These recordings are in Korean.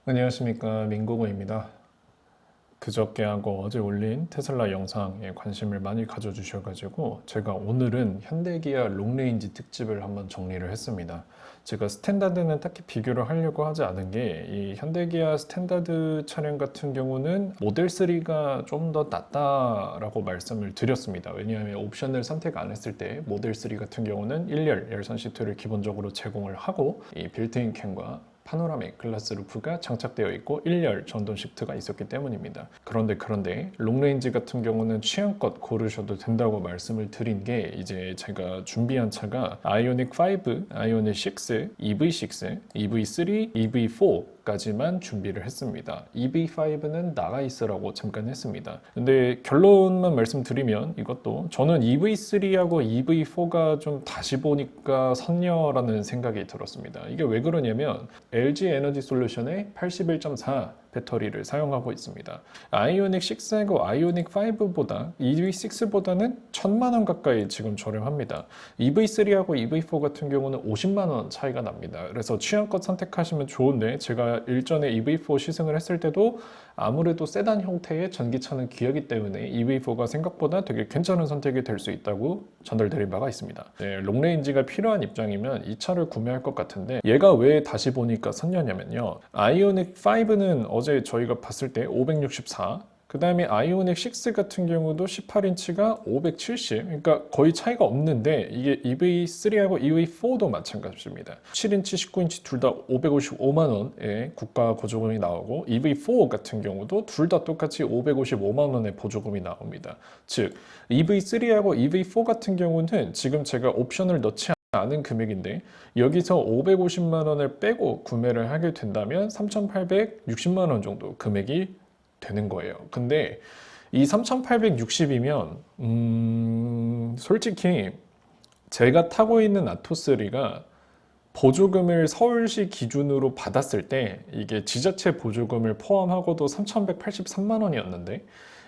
안녕하십니까, 민고고입니다. 그저께하고 어제 올린 테슬라 영상에 관심을 많이 가져주셔가지고 제가 오늘은 현대기아 롱레인지 특집을 한번 정리를 했습니다. 제가 스탠다드는 딱히 비교를 하려고 하지 않은 게 이 현대기아 스탠다드 차량 같은 경우는 모델 3가 좀 더 낫다라고 말씀을 드렸습니다. 왜냐하면 옵션을 선택 안 했을 때 모델 3 같은 경우는 1열 열선 시트를 기본적으로 제공을 하고 이 빌트인 캠과 파노라믹 글라스 루프가 장착되어 있고 1열 전동 시트가 있었기 때문입니다. 그런데 롱레인지 같은 경우는 취향껏 고르셔도 된다고 말씀을 드린 게 이제 제가 준비한 차가 아이오닉 5, 아이오닉 6, EV6, EV3, EV4 까지만 준비를 했습니다. EV5는 나가 있으라고 잠깐 했습니다. 근데 결론만 말씀드리면 이것도 저는 EV3하고 EV4가 좀 다시 보니까 선녀라는 생각이 들었습니다. 이게 왜 그러냐면 LG 에너지 솔루션의 81.4 배터리를 사용하고 있습니다. 아이오닉 6하고 아이오닉 5보다 EV6보다는 1000만 원 가까이 지금 저렴합니다. EV3하고 EV4 같은 경우는 50만 원 차이가 납니다. 그래서 취향껏 선택하시면 좋은데 제가 일전에 EV4 시승을 했을 때도 아무래도 세단 형태의 전기차는 귀하기 때문에 EV4가 생각보다 되게 괜찮은 선택이 될 수 있다고 전달드린 바가 있습니다. 네, 롱레인지가 필요한 입장이면 이 차를 구매할 것 같은데 얘가 왜 다시 보니까 선녀냐면요. 아이오닉 5는 어제 저희가 봤을 때 564, 그 다음에 아이오닉 6 같은 경우도 18인치가 570, 그러니까 거의 차이가 없는데 이게 EV3하고 EV4도 마찬가지입니다. 7인치, 19인치 둘 다 555만 원의 국가 보조금이 나오고 EV4 같은 경우도 둘 다 똑같이 555만 원의 보조금이 나옵니다. 즉 EV3하고 EV4 같은 경우는 지금 제가 옵션을 넣지 않은 금액인데 여기서 550만 원을 빼고 구매를 하게 된다면 3,860만 원 정도 금액이 되는 거예요. 근데 이 3,860이면 솔직히 제가 타고 있는 아토3가 보조금을 서울시 기준으로 받았을 때 이게 지자체 보조금을 포함하고도 3,183만 원이었는데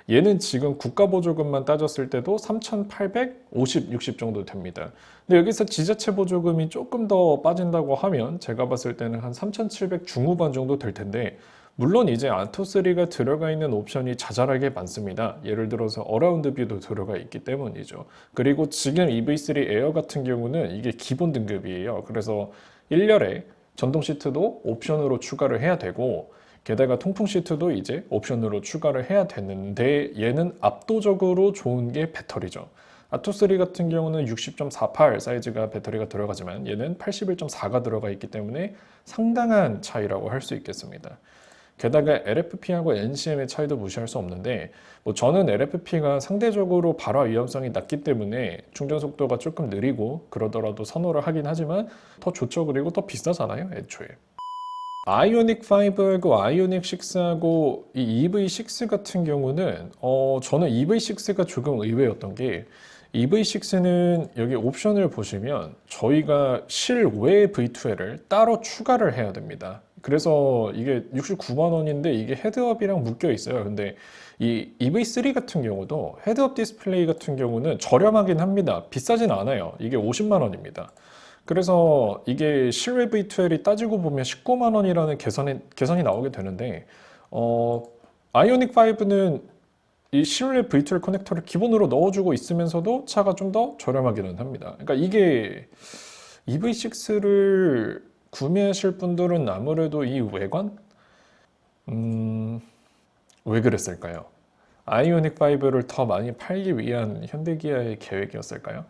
얘는 지금 국가 보조금만 따졌을 때도 3,850, 60 정도 됩니다. 근데 여기서 지자체 보조금이 조금 더 빠진다고 하면 제가 봤을 때는 한 3,700 중후반 정도 될 텐데 물론 이제 아토3가 들어가 있는 옵션이 자잘하게 많습니다. 예를 들어서 어라운드 뷰도 들어가 있기 때문이죠. 그리고 지금 EV3 에어 같은 경우는 이게 기본 등급이에요. 그래서 1열에 전동 시트도 옵션으로 추가를 해야 되고 게다가 통풍 시트도 이제 옵션으로 추가를 해야 되는데 얘는 압도적으로 좋은 게 배터리죠. 아토3 같은 경우는 60.48 사이즈가 배터리가 들어가지만 얘는 81.4가 들어가 있기 때문에 상당한 차이라고 할 수 있겠습니다. 게다가 LFP하고 NCM의 차이도 무시할 수 없는데 뭐 저는 LFP가 상대적으로 발화 위험성이 낮기 때문에 충전 속도가 조금 느리고 그러더라도 선호를 하긴 하지만 더 좋죠. 그리고 더 비싸잖아요, 애초에. 아이오닉 5하고 아이오닉 6하고 이 EV6 같은 경우는 저는 EV6가 조금 의외였던 게 EV6는 여기 옵션을 보시면 저희가 실외 V2L을 따로 추가를 해야 됩니다. 그래서 이게 69만 원인데 이게 헤드업이랑 묶여 있어요. 근데 이 EV3 같은 경우도 헤드업 디스플레이 같은 경우는 저렴하긴 합니다. 비싸진 않아요. 이게 50만 원입니다. 그래서 이게 실외 V2L이 따지고 보면 19만 원이라는 계산이 나오게 되는데 아이오닉 5는 이 실외 V2L 커넥터를 기본으로 넣어주고 있으면서도 차가 좀 더 저렴하기는 합니다. 그러니까 이게 EV6를 구매하실 분들은 아무래도 이 외관? 왜 그랬을까요? 아이오닉 5를 더 많이 팔기 위한 현대기아의 계획이었을까요?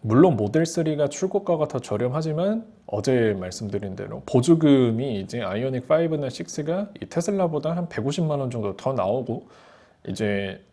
물론 모델 3가 출고가가 더 저렴하지만 어제 말씀드린 대로 보조금이 이제 아이오닉 5나 6가 이 테슬라보다 한 150만 원 정도 더 나오고 이제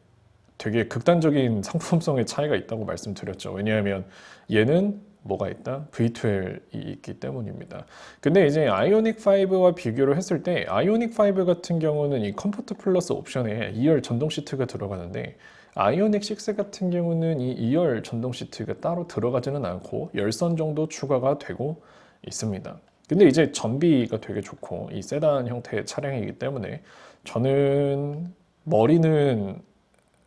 되게 극단적인 상품성의 차이가 있다고 말씀드렸죠. 왜냐하면 얘는 뭐가 있다? V2L이 있기 때문입니다. 근데 이제 아이오닉 5와 비교를 했을 때 아이오닉 5 같은 경우는 이 컴포트 플러스 옵션에 2열 전동 시트가 들어가는데 아이오닉 6 같은 경우는 이 2열 전동 시트가 따로 들어가지는 않고 열선 정도 추가가 되고 있습니다. 근데 이제 전비가 되게 좋고 이 세단 형태의 차량이기 때문에 저는 머리는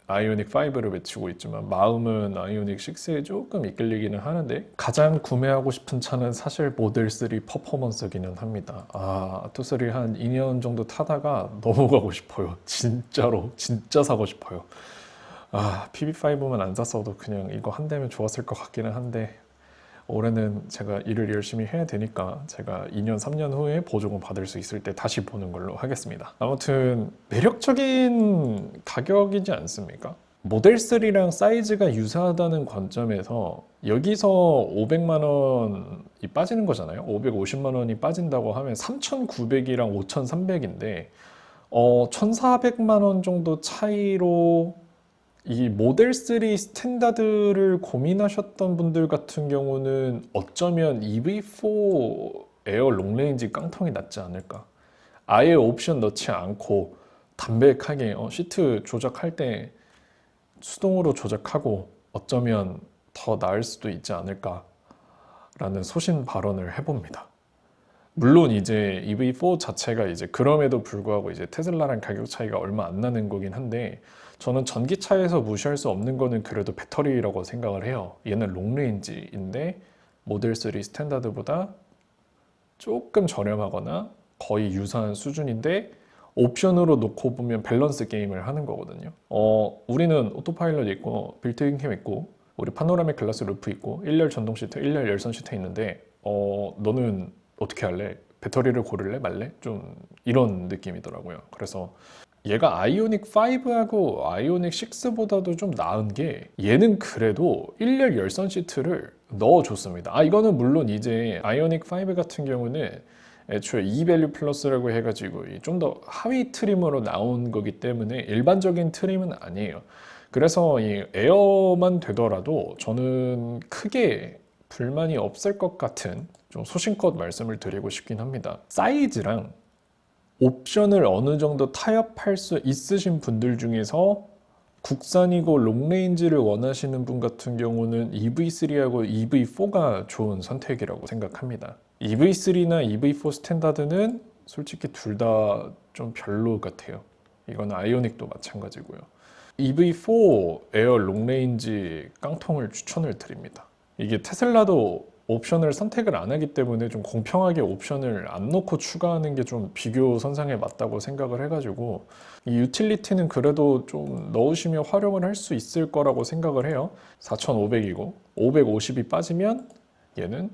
아이오닉 5를 외치고 있지만 마음은 아이오닉 6에 조금 이끌리기는 하는데 가장 구매하고 싶은 차는 사실 모델 3 퍼포먼스기는 합니다. 아토3 한 2년 정도 타다가 넘어가고 싶어요. 진짜로 진짜 사고 싶어요. PB5만 안 샀어도 그냥 이거 한 대면 좋았을 것 같기는 한데 올해는 제가 일을 열심히 해야 되니까 제가 2년, 3년 후에 보조금 받을 수 있을 때 다시 보는 걸로 하겠습니다. 아무튼 매력적인 가격이지 않습니까? 모델 3랑 사이즈가 유사하다는 관점에서 여기서 500만 원이 빠지는 거잖아요. 550만 원이 빠진다고 하면 3,900이랑 5,300인데 1,400만 원 정도 차이로 이 모델 3 스탠다드를 고민하셨던 분들 같은 경우는 어쩌면 EV4 에어 롱레인지 깡통이 낫지 않을까. 아예 옵션 넣지 않고 담백하게 시트 조작할 때 수동으로 조작하고 어쩌면 더 나을 수도 있지 않을까 라는 소신 발언을 해봅니다. 물론 이제 EV4 자체가 이제 그럼에도 불구하고 이제 테슬라랑 가격 차이가 얼마 안 나는 거긴 한데 저는 전기차에서 무시할 수 없는 거는 그래도 배터리라고 생각을 해요. 얘는 롱레인지인데 모델 3 스탠다드보다 조금 저렴하거나 거의 유사한 수준인데 옵션으로 놓고 보면 밸런스 게임을 하는 거거든요. 우리는 오토파일럿 있고 빌트인 캠 있고 우리 파노라믹 글라스 루프 있고 1열 전동 시트, 1열 열선 시트 있는데 너는 어떻게 할래? 배터리를 고를래? 말래? 좀 이런 느낌이더라고요. 그래서 얘가 아이오닉 5하고 아이오닉 6보다도 좀 나은 게 얘는 그래도 1열 열선 시트를 넣어줬습니다. 이거는 물론 이제 아이오닉 5 같은 경우는 애초에 E밸류 플러스라고 해가지고 좀 더 하위 트림으로 나온 거기 때문에 일반적인 트림은 아니에요. 그래서 이 에어만 되더라도 저는 크게 불만이 없을 것 같은 좀 소신껏 말씀을 드리고 싶긴 합니다. 사이즈랑 옵션을 어느 정도 타협할 수 있으신 분들 중에서 국산이고 롱레인지를 원하시는 분 같은 경우는 EV3하고 EV4가 좋은 선택이라고 생각합니다. EV3나 EV4 스탠다드는 솔직히 둘 다 좀 별로 같아요. 이건 아이오닉도 마찬가지고요. EV4 에어 롱레인지 깡통을 추천을 드립니다. 이게 테슬라도 옵션을 선택을 안 하기 때문에 좀 공평하게 옵션을 안 넣고 추가하는 게 좀 비교 선상에 맞다고 생각을 해가지고 이 유틸리티는 그래도 좀 넣으시면 활용을 할 수 있을 거라고 생각을 해요. 4,500이고 550이 빠지면 얘는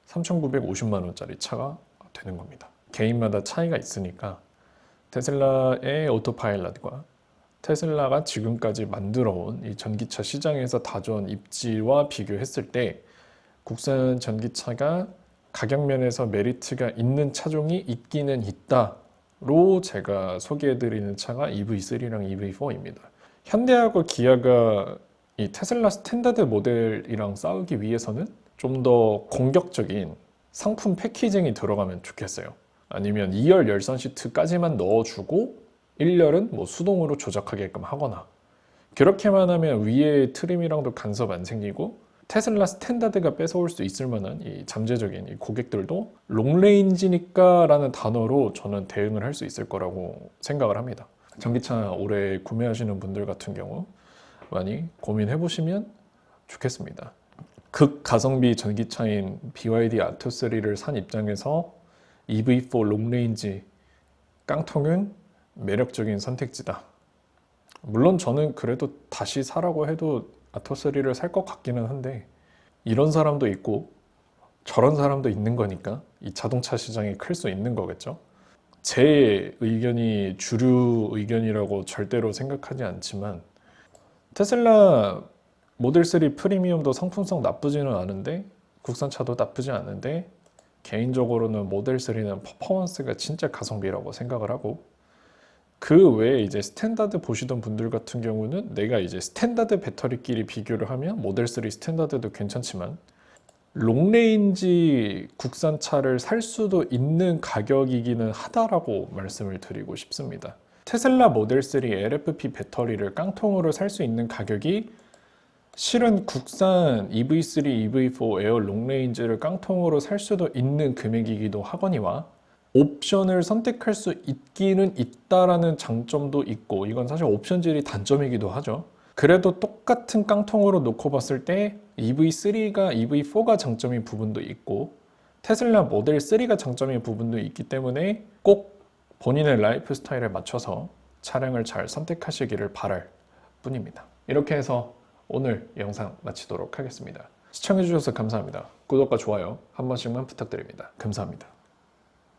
3,950만 원짜리 차가 되는 겁니다. 개인마다 차이가 있으니까 테슬라의 오토파일럿과 테슬라가 지금까지 만들어온 이 전기차 시장에서 다져온 입지와 비교했을 때 국산 전기차가 가격 면에서 메리트가 있는 차종이 있기는 있다로 제가 소개해드리는 차가 EV3랑 EV4입니다. 현대하고 기아가 이 테슬라 스탠다드 모델이랑 싸우기 위해서는 좀 더 공격적인 상품 패키징이 들어가면 좋겠어요. 아니면 2열 열선 시트까지만 넣어주고 1열은 뭐 수동으로 조작하게끔 하거나 그렇게만 하면 위에 트림이랑도 간섭 안 생기고 테슬라 스탠다드가 뺏어올 수 있을 만한 이 잠재적인 이 고객들도 롱레인지니까 라는 단어로 저는 대응을 할 수 있을 거라고 생각을 합니다. 전기차 올해 구매하시는 분들 같은 경우 많이 고민해 보시면 좋겠습니다. 극가성비 전기차인 BYD 아토3를 산 입장에서 EV4 롱레인지 깡통은 매력적인 선택지다. 물론 저는 그래도 다시 사라고 해도 아토3를 살 것 같기는 한데 이런 사람도 있고 저런 사람도 있는 거니까 이 자동차 시장이 클 수 있는 거겠죠. 제 의견이 주류 의견이라고 절대로 생각하지 않지만 테슬라 모델 3 프리미엄도 상품성 나쁘지는 않은데 국산차도 나쁘지 않은데 개인적으로는 모델 3는 퍼포먼스가 진짜 가성비라고 생각을 하고 그 외에 이제 스탠다드 보시던 분들 같은 경우는 내가 이제 스탠다드 배터리끼리 비교를 하면 모델 3 스탠다드도 괜찮지만 롱레인지 국산차를 살 수도 있는 가격이기는 하다라고 말씀을 드리고 싶습니다. 테슬라 모델 3 LFP 배터리를 깡통으로 살 수 있는 가격이 실은 국산 EV3, EV4 에어 롱레인지를 깡통으로 살 수도 있는 금액이기도 하거니와 옵션을 선택할 수 있기는 있다라는 장점도 있고, 이건 사실 옵션질이 단점이기도 하죠. 그래도 똑같은 깡통으로 놓고 봤을 때 EV3가 EV4가 장점인 부분도 있고 테슬라 모델 3가 장점인 부분도 있기 때문에 꼭 본인의 라이프 스타일에 맞춰서 차량을 잘 선택하시기를 바랄 뿐입니다. 이렇게 해서 오늘 영상 마치도록 하겠습니다. 시청해주셔서 감사합니다. 구독과 좋아요 한 번씩만 부탁드립니다. 감사합니다.